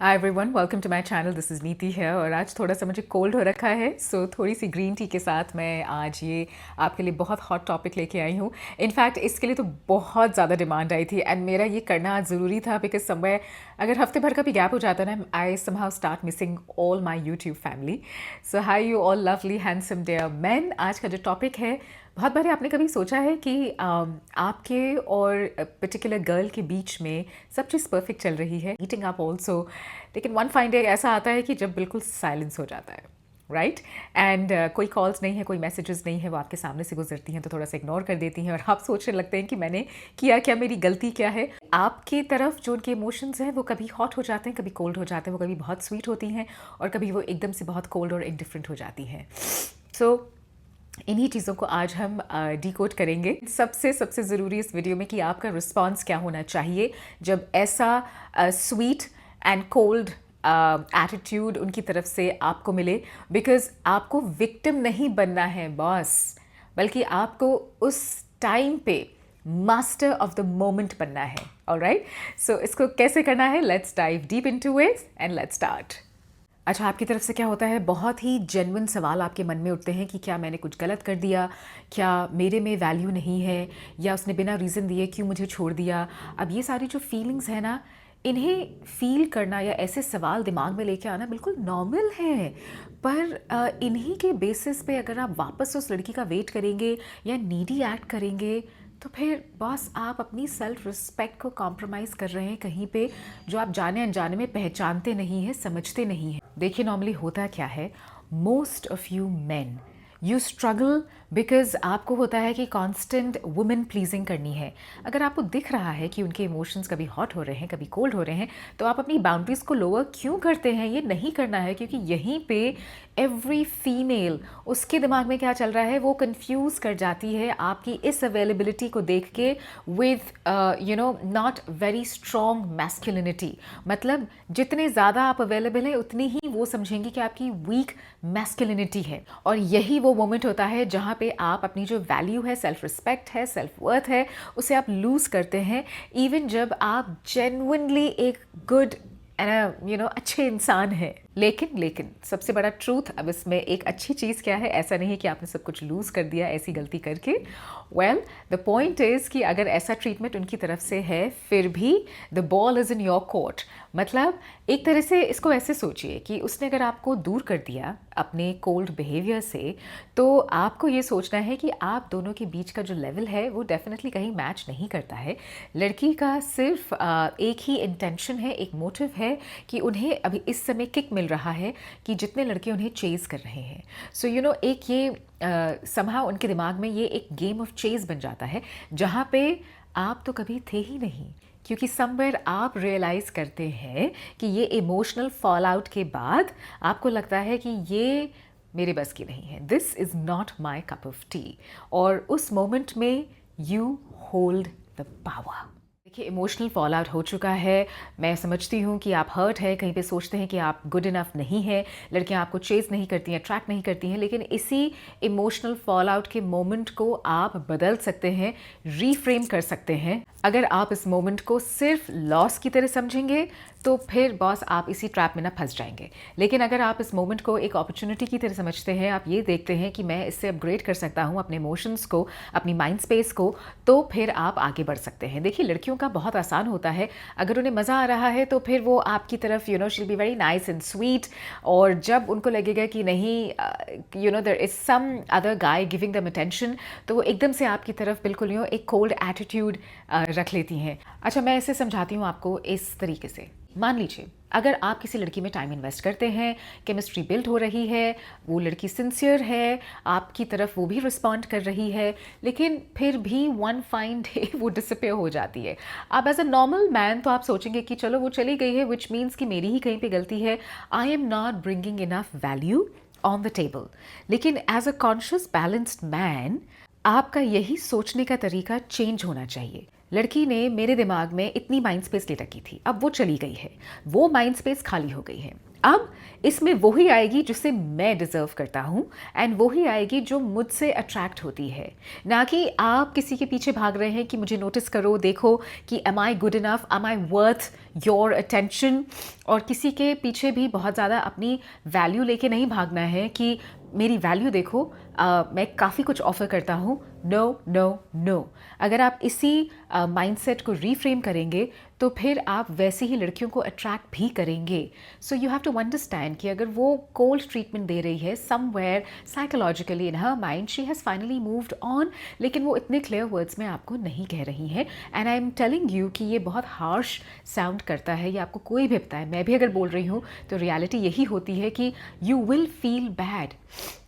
Hi everyone, welcome to my channel. This is Niti है और आज थोड़ा सा मुझे कोल्ड हो रखा है, सो थोड़ी सी ग्रीन टी के साथ मैं आज ये आपके लिए बहुत हॉट टॉपिक लेके आई हूँ। इनफैक्ट इसके लिए तो बहुत ज़्यादा डिमांड आई थी एंड मेरा ये करना आज ज़रूरी था बिकॉज समय अगर हफ्ते भर का भी गैप हो जाता ना, I somehow start missing all my YouTube family. So hi you all lovely handsome dear man. आज का जो टॉपिक है, बहुत बार आपने कभी सोचा है कि आपके और पर्टिकुलर गर्ल के बीच में सब चीज़ परफेक्ट चल रही है, मीटिंग अप ऑल्सो, लेकिन वन फाइन डे ऐसा आता है कि जब बिल्कुल साइलेंस हो जाता है, राइट एंड कोई कॉल्स नहीं है, कोई मैसेजेस नहीं है, वो आपके सामने से गुजरती हैं तो थोड़ा सा इग्नोर कर देती हैं और आप सोचने लगते हैं कि मैंने किया क्या, मेरी गलती क्या है। आपकी तरफ जो उनके इमोशंस हैं वो कभी हॉट हो जाते हैं, कभी कोल्ड हो जाते हैं, वो कभी बहुत स्वीट होती हैं और कभी वो एकदम से बहुत कोल्ड और इंडिफरेंट हो जाती हैं। सो इन्हीं चीज़ों को आज हम डिकोड करेंगे। सबसे सबसे ज़रूरी इस वीडियो में कि आपका रिस्पॉन्स क्या होना चाहिए जब ऐसा स्वीट एंड कोल्ड एटीट्यूड उनकी तरफ से आपको मिले। बिकॉज आपको विक्टिम नहीं बनना है बॉस, बल्कि आपको उस टाइम पे मास्टर ऑफ द मोमेंट बनना है। ऑलराइट, सो इसको कैसे करना है, let's dive deep into it and let's start. अच्छा, आपकी तरफ से क्या होता है, बहुत ही जेन्युइन सवाल आपके मन में उठते हैं कि क्या मैंने कुछ गलत कर दिया, क्या मेरे में वैल्यू नहीं है, या उसने बिना रीज़न दिए क्यों मुझे छोड़ दिया। अब ये सारी जो फीलिंग्स है ना, इन्हें फील करना या ऐसे सवाल दिमाग में लेके आना बिल्कुल नॉर्मल है। पर इन्हीं के बेसिस पे अगर आप वापस उस लड़की का वेट करेंगे या नीडी एक्ट करेंगे तो फिर बॉस आप अपनी सेल्फ रिस्पेक्ट को कॉम्प्रोमाइज़ कर रहे हैं कहीं पे, जो आप जाने अनजाने में पहचानते नहीं हैं, समझते नहीं हैं। देखिए, नॉर्मली होता क्या है, most of you man you struggle because आपको होता है कि कांस्टेंट वुमेन प्लीजिंग करनी है। अगर आपको दिख रहा है कि उनके इमोशंस कभी हॉट हो रहे हैं, कभी कोल्ड हो रहे हैं, तो आप अपनी बाउंड्रीज़ को लोअर क्यों करते हैं? ये नहीं करना है, क्योंकि यहीं पे एवरी फीमेल, उसके दिमाग में क्या चल रहा है वो कंफ्यूज कर जाती है आपकी इस अवेलेबिलिटी को देख के with not very strong masculinity. मतलब जितने ज़्यादा आप अवेलेबल हैं उतनी ही वो समझेंगी कि आपकी वीक मैस्कुलिनिटी है। और यही वो मोमेंट होता है जहाँ पे आप अपनी जो वैल्यू है, सेल्फ रिस्पेक्ट है, सेल्फ वर्थ है, उसे आप लूज़ करते हैं। इवन जब आप जेन्युइनली एक गुड एंड अच्छे इंसान हैं। लेकिन सबसे बड़ा ट्रूथ अब इसमें एक अच्छी चीज़ क्या है, ऐसा नहीं है कि आपने सब कुछ लूज़ कर दिया ऐसी गलती करके। वेल, द पॉइंट इज़ कि अगर ऐसा ट्रीटमेंट उनकी तरफ से है, फिर भी the ball is in your court. मतलब एक तरह से इसको ऐसे सोचिए कि उसने अगर आपको दूर कर दिया अपने कोल्ड बिहेवियर से, तो आपको ये सोचना है कि आप दोनों के बीच का जो लेवल है वो डेफिनेटली कहीं मैच नहीं करता है। लड़की का सिर्फ एक ही इंटेंशन है, एक मोटिव है कि उन्हें अभी इस समय किक मिल रहा है कि जितने लड़के उन्हें चेज़ कर रहे हैं। सो एक ये समहाउ उनके दिमाग में ये एक गेम ऑफ चेज़ बन जाता है, जहाँ पे आप तो कभी थे ही नहीं। क्योंकि समवेयर आप रियलाइज़ करते हैं कि ये इमोशनल फॉल आउट के बाद आपको लगता है कि ये मेरे बस की नहीं है, this is not my cup of T. और उस मोमेंट में यू होल्ड द पावर। देखिए, इमोशनल फॉल आउट हो चुका है, मैं समझती हूँ कि आप हर्ट है, कहीं पे सोचते हैं कि आप गुड इनफ नहीं है, लड़कियाँ आपको चेज़ नहीं करती हैं, ट्रैक नहीं करती हैं। लेकिन इसी इमोशनल फॉल आउट के मोमेंट को आप बदल सकते हैं, रीफ्रेम कर सकते हैं। अगर आप इस मोमेंट को सिर्फ लॉस की तरह समझेंगे तो फिर बॉस आप इसी ट्रैप में ना फंस जाएंगे। लेकिन अगर आप इस मोमेंट को एक अपॉर्चुनिटी की तरह समझते हैं, आप ये देखते हैं कि मैं इससे अपग्रेड कर सकता हूँ अपने इमोशंस को, अपनी माइंड स्पेस को, तो फिर आप आगे बढ़ सकते हैं। देखिए, लड़कियों का बहुत आसान होता है, अगर उन्हें मज़ा आ रहा है तो फिर वो आपकी तरफ she will be very nice and sweet. और जब उनको लगेगा कि नहीं, there is some other guy giving them attention, तो वो एकदम से आपकी तरफ बिल्कुल एक कोल्ड एटीट्यूड रख लेती हैं। अच्छा, मैं इसे समझाती हूँ आपको इस तरीके से। मान लीजिए अगर आप किसी लड़की में टाइम इन्वेस्ट करते हैं, केमिस्ट्री बिल्ड हो रही है, वो लड़की सिंसियर है, आपकी तरफ वो भी रिस्पॉन्ड कर रही है, लेकिन फिर भी वन फाइन डे वो डिसअपेयर हो जाती है। आप एज अ नॉर्मल मैन तो आप सोचेंगे कि चलो वो चली गई है, विच मीन्स कि मेरी ही कहीं पे गलती है, I am not bringing enough value on the table. लेकिन as a conscious balanced man आपका यही सोचने का तरीका चेंज होना चाहिए। लड़की ने मेरे दिमाग में इतनी माइंड स्पेस ले रखी थी, अब वो चली गई है, वो माइंड स्पेस खाली हो गई है। अब इसमें वही आएगी जिसे मैं डिज़र्व करता हूँ एंड वही आएगी जो मुझसे अट्रैक्ट होती है, ना कि आप किसी के पीछे भाग रहे हैं कि मुझे नोटिस करो, देखो कि am I good enough, am I worth your attention. और किसी के पीछे भी बहुत ज़्यादा अपनी वैल्यू लेके नहीं भागना है कि मेरी वैल्यू देखो, मैं काफ़ी कुछ ऑफ़र करता हूँ। No no no. अगर आप इसी माइंडसेट को रीफ्रेम करेंगे तो फिर आप वैसी ही लड़कियों को अट्रैक्ट भी करेंगे। So you have to understand कि अगर वो कोल्ड ट्रीटमेंट दे रही है somewhere psychologically in her mind, she has finally moved on, लेकिन वो इतने क्लियर वर्ड्स में आपको नहीं कह रही है। And I am telling you कि ये बहुत हार्श साउंड करता है, ये आपको कोई भी बताए, मैं भी अगर बोल रही हूँ तो रियलिटी यही होती है कि यू विल फील बैड,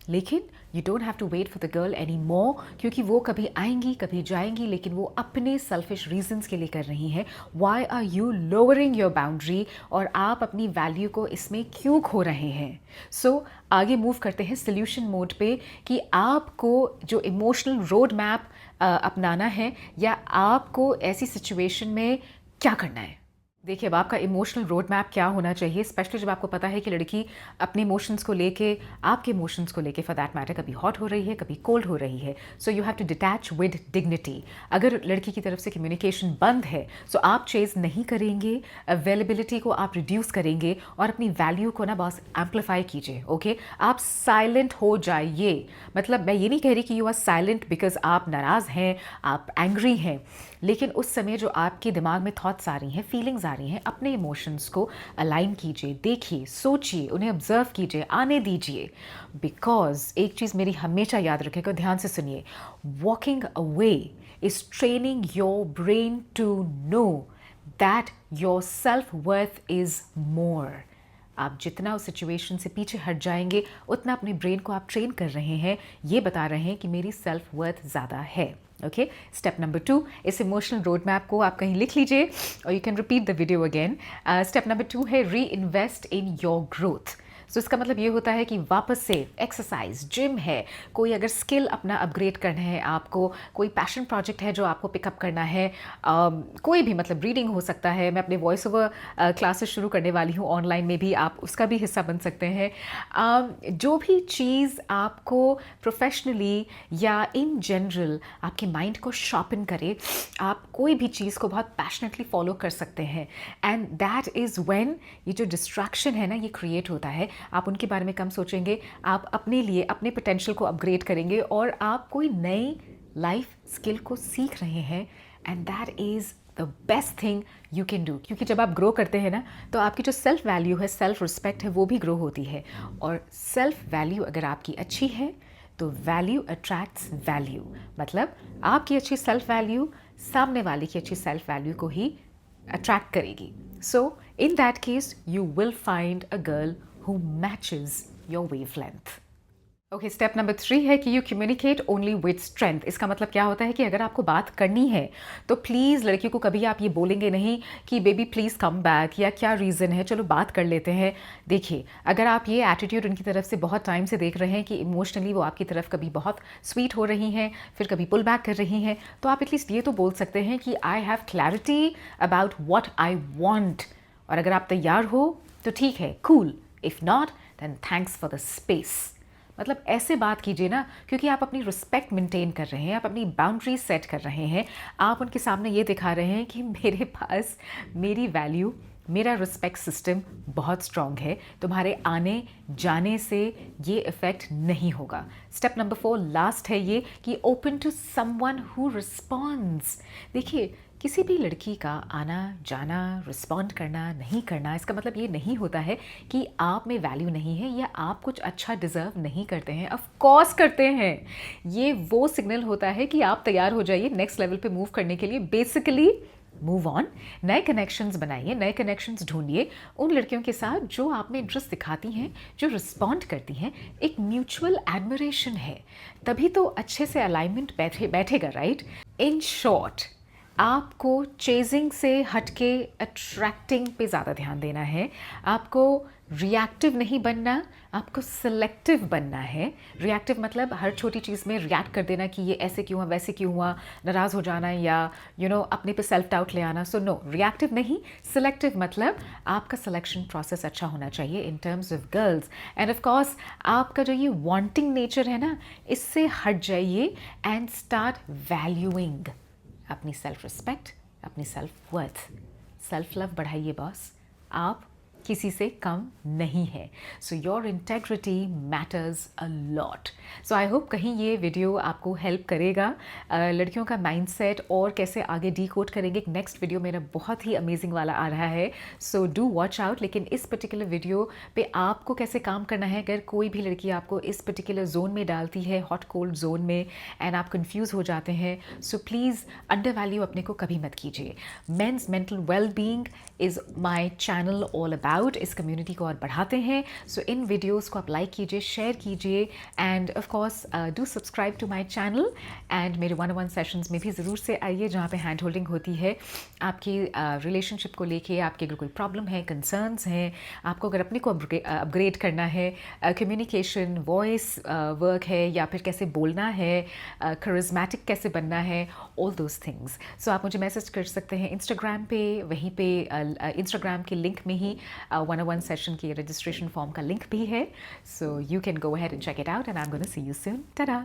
लेकिन you don't have to wait for the girl any more, क्योंकि वो कभी आएंगी कभी जाएंगी, लेकिन वो अपने सेल्फिश रीजंस के लिए कर रही हैं। Why are you lowering your boundary, और आप अपनी वैल्यू को इसमें क्यों खो रहे हैं? सो आगे मूव करते हैं सोल्यूशन मोड पे कि आपको जो इमोशनल रोड मैप अपनाना है, या आपको ऐसी सिचुएशन में क्या करना है। देखिए, अब आपका इमोशनल रोड मैप क्या होना चाहिए, स्पेशली जब आपको पता है कि लड़की अपने इमोशंस को लेके, आपके इमोशंस को लेके फॉर दैट मैटर, कभी हॉट हो रही है कभी कोल्ड हो रही है। So you have to detach with dignity. अगर लड़की की तरफ से कम्युनिकेशन बंद है सो आप चेज नहीं करेंगे, अवेलेबिलिटी को आप रिड्यूस करेंगे और अपनी वैल्यू को ना बस एम्पलीफाई कीजिए। ओके, आप साइलेंट हो जाइए। मतलब मैं ये नहीं कह रही कि यू आर साइलेंट बिकॉज आप नाराज़ हैं, आप एंग्री हैं, लेकिन उस समय जो आपके दिमाग में थॉट्स आ रही हैं, फीलिंग्स आ रही हैं, अपने इमोशंस को अलाइन कीजिए, देखिए, सोचिए, उन्हें ऑब्जर्व कीजिए, आने दीजिए। बिकॉज एक चीज़ मेरी हमेशा याद रखेगा, ध्यान से सुनिए, walking away is training your brain to know that your self worth is more. आप जितना उस सिचुएशन से पीछे हट जाएंगे उतना अपने ब्रेन को आप ट्रेन कर रहे हैं, ये बता रहे हैं कि मेरी सेल्फ वर्थ ज़्यादा है। ओके, स्टेप नंबर 2, इस इमोशनल रोड मैप को आप कहीं लिख लीजिए और you can repeat the video again. Step number 2 है री इन्वेस्ट इन योर ग्रोथ। सो इसका मतलब ये होता है कि वापस से एक्सरसाइज, जिम है, कोई अगर स्किल अपना अपग्रेड करना है आपको, कोई पैशन प्रोजेक्ट है जो आपको पिकअप करना है, कोई भी, मतलब रीडिंग हो सकता है, मैं अपने वॉइस ओवर क्लासेस शुरू करने वाली हूँ ऑनलाइन में भी, आप उसका भी हिस्सा बन सकते हैं। जो भी चीज़ आपको प्रोफेशनली या इन जनरल आपके माइंड को शॉर्पन करे, आप कोई भी चीज़ को बहुत पैशनेटली फॉलो कर सकते हैं। एंड दैट इज़ व्हेन ये जो डिस्ट्रैक्शन है ना, ये क्रिएट होता है। आप उनके बारे में कम सोचेंगे, आप अपने लिए अपने पोटेंशियल को अपग्रेड करेंगे और आप कोई नई लाइफ स्किल को सीख रहे हैं। And that is the best thing you can do, क्योंकि जब आप ग्रो करते हैं ना तो आपकी जो सेल्फ वैल्यू है, सेल्फ रिस्पेक्ट है, वो भी ग्रो होती है। और सेल्फ वैल्यू अगर आपकी अच्छी है तो वैल्यू अट्रैक्ट्स वैल्यू, मतलब आपकी अच्छी सेल्फ वैल्यू सामने वाले की अच्छी सेल्फ वैल्यू को ही अट्रैक्ट करेगी। So in that case you will find a girl who matches your wavelength. Okay, step number 3 है कि you communicate only with strength. इसका मतलब क्या होता है कि अगर आपको बात करनी है तो प्लीज़ लड़की को कभी आप ये बोलेंगे नहीं कि बेबी प्लीज़ कम बैक, या क्या रीज़न है, चलो बात कर लेते हैं। देखिए, अगर आप ये एटीट्यूड उनकी तरफ से बहुत टाइम से देख रहे हैं कि इमोशनली वो आपकी तरफ कभी बहुत स्वीट हो रही हैं, फिर कभी पुल बैक कर रही हैं, तो आप एटलीस्ट ये तो बोल सकते हैं कि I have clarity about what I want. और अगर आप तैयार हो तो ठीक है, cool, if not then thanks for the space. मतलब ऐसे बात कीजिए ना, क्योंकि आप अपनी रिस्पेक्ट मेंटेन कर रहे हैं, आप अपनी बाउंड्री सेट कर रहे हैं, आप उनके सामने ये दिखा रहे हैं कि मेरे पास मेरी वैल्यू, मेरा रिस्पेक्ट सिस्टम बहुत स्ट्रॉन्ग है, तुम्हारे आने जाने से ये इफ़ेक्ट नहीं होगा। स्टेप नंबर 4 लास्ट है ये कि open to someone who responds. देखिए, किसी भी लड़की का आना जाना, रिस्पॉन्ड करना, नहीं करना, इसका मतलब ये नहीं होता है कि आप में वैल्यू नहीं है या आप कुछ अच्छा डिज़र्व नहीं करते हैं। ऑफ कोर्स करते हैं। ये वो सिग्नल होता है कि आप तैयार हो जाइए नेक्स्ट लेवल पे मूव करने के लिए। बेसिकली मूव ऑन, नए कनेक्शंस बनाइए, नए कनेक्शंस ढूंढिए उन लड़कियों के साथ जो आप में इंटरेस्ट दिखाती हैं, जो रिस्पॉन्ड करती हैं। एक म्यूचुअल एडमिरेशन है, तभी तो अच्छे से अलाइनमेंट बैठेगा, राइट? इन शॉर्ट, आपको चेजिंग से हटके अट्रैक्टिंग पे ज़्यादा ध्यान देना है। आपको रिएक्टिव नहीं बनना, आपको सिलेक्टिव बनना है। रिएक्टिव मतलब हर छोटी चीज़ में रिएक्ट कर देना कि ये ऐसे क्यों हुआ, वैसे क्यों हुआ, नाराज़ हो जाना या अपने पे सेल्फ डाउट ले आना। सो नो, रिएक्टिव नहीं, सिलेक्टिव मतलब आपका सिलेक्शन प्रोसेस अच्छा होना चाहिए in terms of girls. And of course आपका जो ये वांटिंग नेचर है ना, इससे हट जाइए एंड स्टार्ट वैल्यूइंग अपनी सेल्फ रिस्पेक्ट, अपनी सेल्फ वर्थ। सेल्फ लव बढ़ाइए बॉस, आप किसी से कम नहीं है। So your integrity matters a lot. So I hope कहीं ये वीडियो आपको हेल्प करेगा। लड़कियों का माइंडसेट और कैसे आगे डीकोड करेंगे, एक नेक्स्ट वीडियो मेरा बहुत ही अमेजिंग वाला आ रहा है, सो डू वॉच आउट। लेकिन इस पर्टिकुलर वीडियो पे आपको कैसे काम करना है, अगर कोई भी लड़की आपको इस पर्टिकुलर जोन में डालती है, हॉट कोल्ड जोन में, एंड आप कंफ्यूज हो जाते हैं, सो प्लीज़ अंडर वैल्यू अपने को कभी मत कीजिए। Men's mental well being is my channel all about. इस कम्युनिटी को और बढ़ाते हैं। सो इन वीडियोस को आप लाइक कीजिए, शेयर कीजिए, and of course do subscribe to my channel. And मेरे 1-on-1 सेशंस में भी ज़रूर से आइए, जहाँ पे हैंड होल्डिंग होती है आपकी रिलेशनशिप को लेके। आपके अगर कोई प्रॉब्लम है, कंसर्न्स हैं, आपको अगर अपने को अपग्रेड करना है, कम्युनिकेशन, वॉइस वर्क है, या फिर कैसे बोलना है, करिज्मेटिक कैसे बनना है, ऑल दोज थिंग्स। सो आप मुझे मैसेज कर सकते हैं इंस्टाग्राम पे, वहीं पे इंस्टाग्राम के लिंक में ही 101 सेशन की रजिस्ट्रेशन फॉर्म का लिंक भी है। So you can go ahead and check it out, and I am gonna see you soon. Tata.